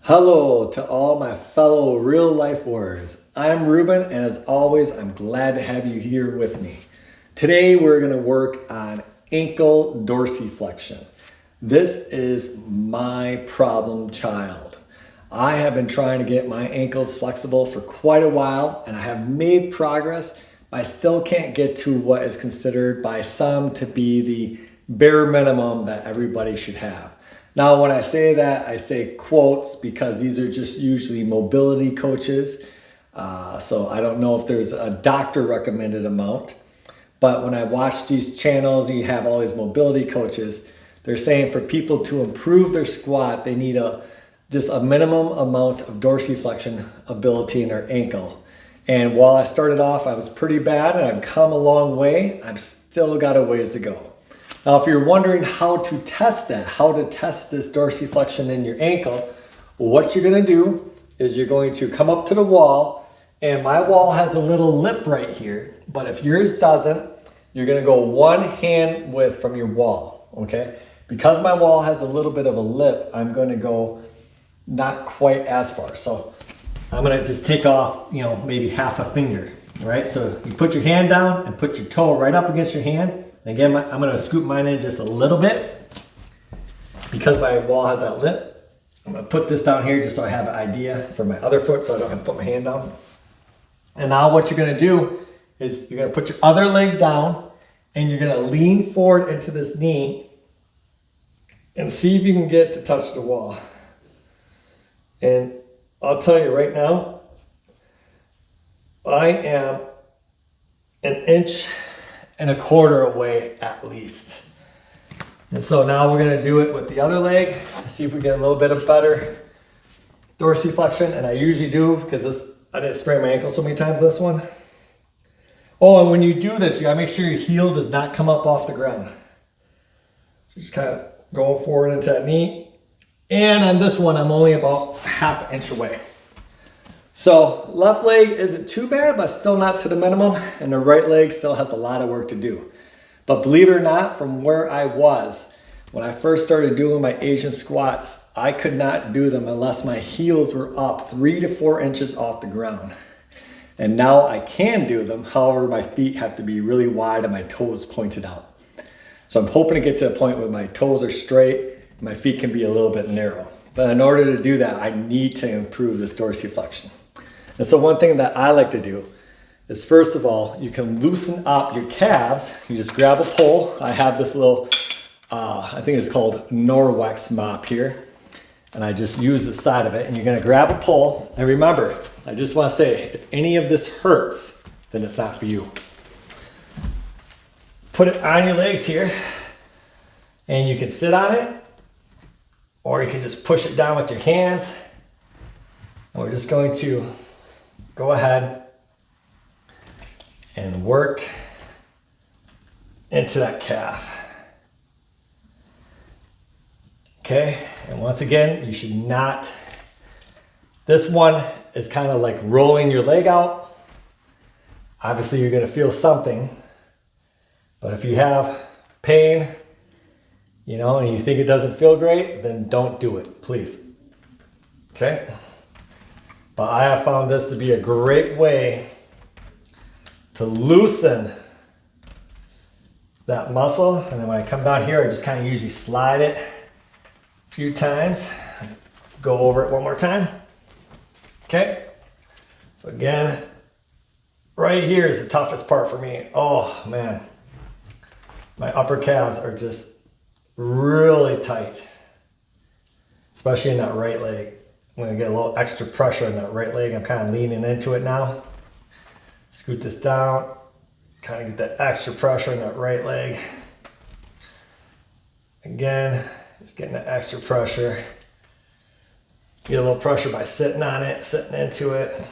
Hello to all my fellow real life warriors. I'm Ruben, and as always, I'm glad to have you here with me. Today, we're going to work on ankle dorsiflexion. This is my problem child. I have been trying to get my ankles flexible for quite a while, and I have made progress, but I still can't get to what is considered by some to be the bare minimum that everybody should have. Now, when I say that, I say quotes because these are just usually mobility coaches. So I don't know if there's a doctor recommended amount. But when I watch these channels, you have all these mobility coaches. They're saying for people to improve their squat, they need just a minimum amount of dorsiflexion ability in their ankle. And while I started off, I was pretty bad and I've come a long way. I've still got a ways to go. Now, if you're wondering how to test that, how to test this dorsiflexion in your ankle, what you're going to do is you're going to come up to the wall, and my wall has a little lip right here, but if yours doesn't, you're going to go one hand width from your wall, okay? Because my wall has a little bit of a lip, I'm going to go not quite as far. So I'm going to just take off, maybe half a finger, all right? So you put your hand down and put your toe right up against your hand. Again, I'm going to scoop mine in just a little bit because my wall has that lip. I'm going to put this down here just so I have an idea for my other foot so I don't have to put my hand down. And now what you're going to do is you're going to put your other leg down and you're going to lean forward into this knee and see if you can get to touch the wall. And I'll tell you right now, I am an inch and a quarter away at least. And so now we're going to do it with the other leg, see if we get a little bit of better dorsiflexion. And I usually do because I didn't sprain my ankle so many times this one. Oh, and when you do this, you gotta make sure your heel does not come up off the ground. So just kind of going forward into that knee. And on this one, I'm only about half an inch away. So left leg isn't too bad, but still not to the minimum. And the right leg still has a lot of work to do. But believe it or not, from where I was, when I first started doing my Asian squats, I could not do them unless my heels were up 3 to 4 inches off the ground. And now I can do them. However, my feet have to be really wide and my toes pointed out. So I'm hoping to get to a point where my toes are straight, and my feet can be a little bit narrow. But in order to do that, I need to improve this dorsiflexion. And so one thing that I like to do is, first of all, you can loosen up your calves. You just grab a pole. I have this little, I think it's called Norwex mop here. And I just use the side of it. And you're going to grab a pole. And remember, I just want to say, if any of this hurts, then it's not for you. Put it on your legs here. And you can sit on it. Or you can just push it down with your hands. And we're just going to go ahead and work into that calf. Okay, and once again, you should not, this one is kind of like rolling your leg out. Obviously, you're going to feel something, but if you have pain, and you think it doesn't feel great, then don't do it, please. Okay? But I have found this to be a great way to loosen that muscle. And then when I come down here, I just kind of usually slide it a few times. Go over it one more time. Okay. So again, right here is the toughest part for me. Oh man. My upper calves are just really tight, especially in that right leg. I'm going to get a little extra pressure on that right leg. I'm kind of leaning into it now. Scoot this down. Kind of get that extra pressure on that right leg. Again, just getting that extra pressure. Get a little pressure by sitting on it, sitting into it.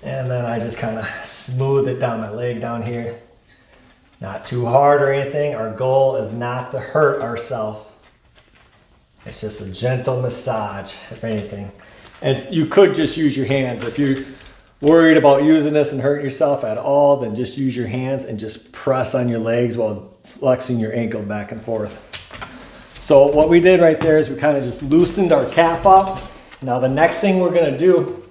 And then I just kind of smooth it down my leg down here. Not too hard or anything. Our goal is not to hurt ourselves. It's just a gentle massage, if anything. And you could just use your hands. If you're worried about using this and hurting yourself at all, then just use your hands and just press on your legs while flexing your ankle back and forth. So what we did right there is we kind of just loosened our calf up. Now the next thing we're gonna do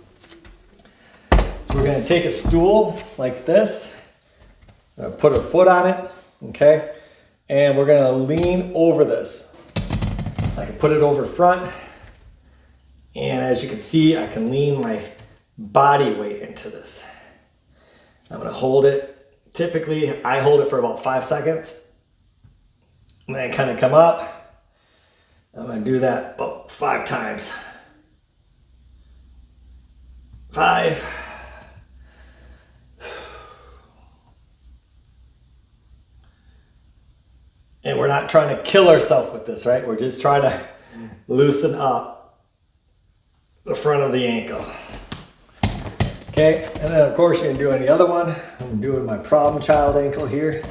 is we're gonna take a stool like this, put a foot on it, okay? And we're gonna lean over this. I can put it over front, and as you can see, I can lean my body weight into this. I'm gonna hold it. Typically, I hold it for about 5 seconds, and then kind of come up. I'm gonna do that about 5 times. 5. And we're not trying to kill ourselves with this, right? We're just trying to loosen up the front of the ankle. Okay, and then of course you're gonna do any other one. I'm doing my problem child ankle here.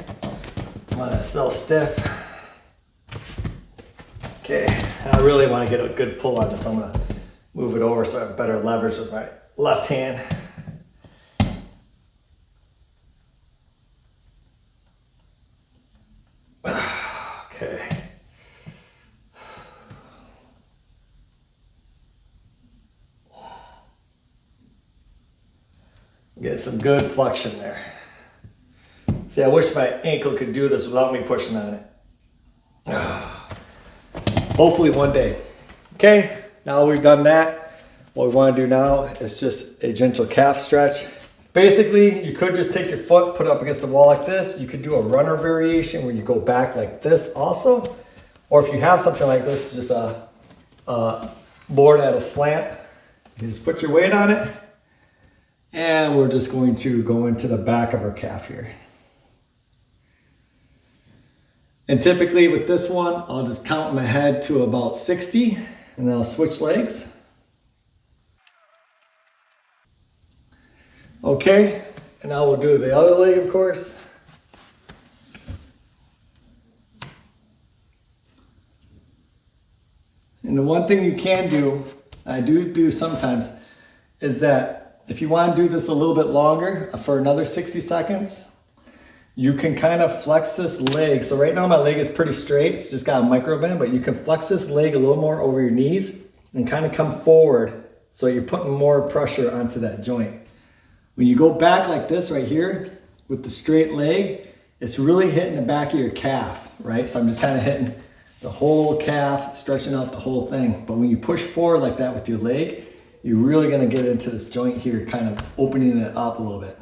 I'm so stiff. Okay, I really want to get a good pull on this, so I'm gonna move it over so I have better leverage with my left hand. Okay. Get some good flexion there. See, I wish my ankle could do this without me pushing on it. Hopefully one day. Okay, now we've done that. What we want to do now is just a gentle calf stretch. Basically, you could just take your foot, put it up against the wall like this. You could do a runner variation where you go back like this also. Or if you have something like this, just a board at a slant, you just put your weight on it. And we're just going to go into the back of our calf here. And typically with this one, I'll just count my head to about 60 and then I'll switch legs. Okay, and now we'll do the other leg, of course. And the one thing you can do, I do sometimes, is that if you want to do this a little bit longer, for another 60 seconds, you can kind of flex this leg. So right now my leg is pretty straight, it's just got a micro bend, but you can flex this leg a little more over your knees and kind of come forward so you're putting more pressure onto that joint. When you go back like this right here with the straight leg, it's really hitting the back of your calf, right? So I'm just kind of hitting the whole calf, stretching out the whole thing. But when you push forward like that with your leg, you're really gonna get into this joint here, kind of opening it up a little bit.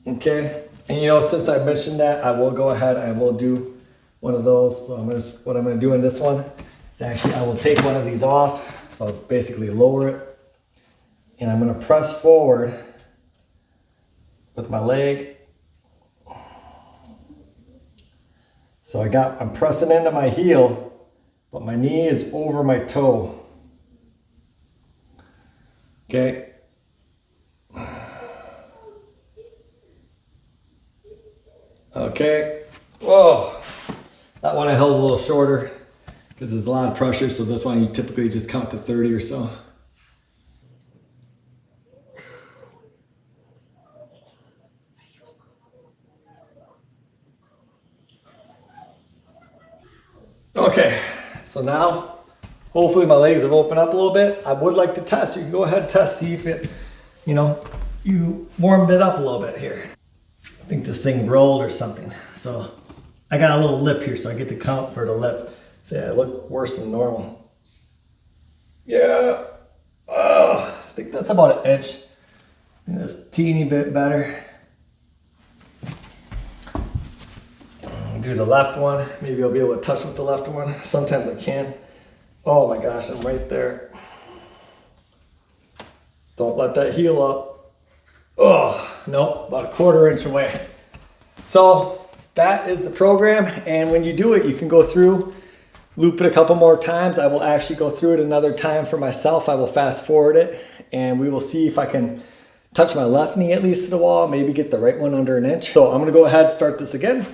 Okay, and you know, since I mentioned that, I will go ahead, I will do one of those. So what I'm gonna do in this one is actually, I will take one of these off. So I'll basically lower it, and I'm gonna press forward with my leg. So I'm pressing into my heel, but my knee is over my toe. Okay. Okay, whoa, that one I held a little shorter because there's a lot of pressure, so this one you typically just count to 30 or so. Okay, so now hopefully my legs have opened up a little bit. I would like to test. You can go ahead and test, see if it, you warmed it up a little bit here. I think this thing rolled or something. So I got a little lip here, so I get to count for the lip. See, I look worse than normal. Yeah, I think that's about an inch. I think that's a teeny bit better. Do the left one. Maybe I'll be able to touch with the left one. Sometimes I can. Oh my gosh, I'm right there. Don't let that heel up. Oh, nope, about a 1/4 inch away. So that is the program. And when you do it, you can go through, loop it a couple more times. I will actually go through it another time for myself. I will fast forward it, and we will see if I can touch my left knee at least to the wall, maybe get the right one under an inch. So I'm gonna go ahead and start this again.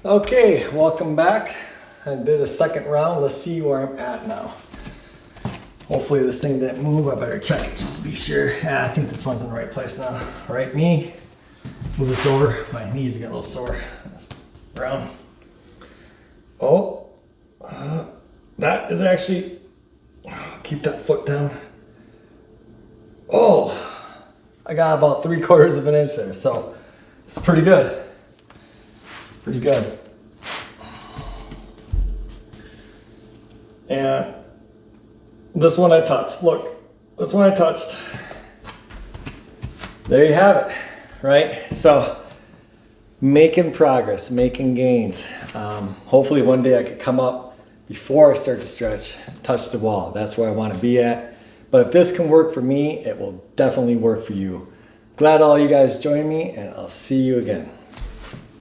Okay, welcome back. I did a second round. Let's see where I'm at now. Hopefully this thing didn't move. I better check it just to be sure. Yeah, I think this one's in the right place now. Right knee. Move this over. My knees get a little sore. Round. Oh, that is actually, keep that foot down. Oh, I got about 3/4 of an inch there. So it's pretty good. Pretty good. And this one I touched. Look, this one I touched. There you have it, right? So making progress, making gains. Hopefully one day I could come up before I start to stretch, touch the wall. That's where I want to be at. But if this can work for me, it will definitely work for you. Glad all you guys joined me, and I'll see you again.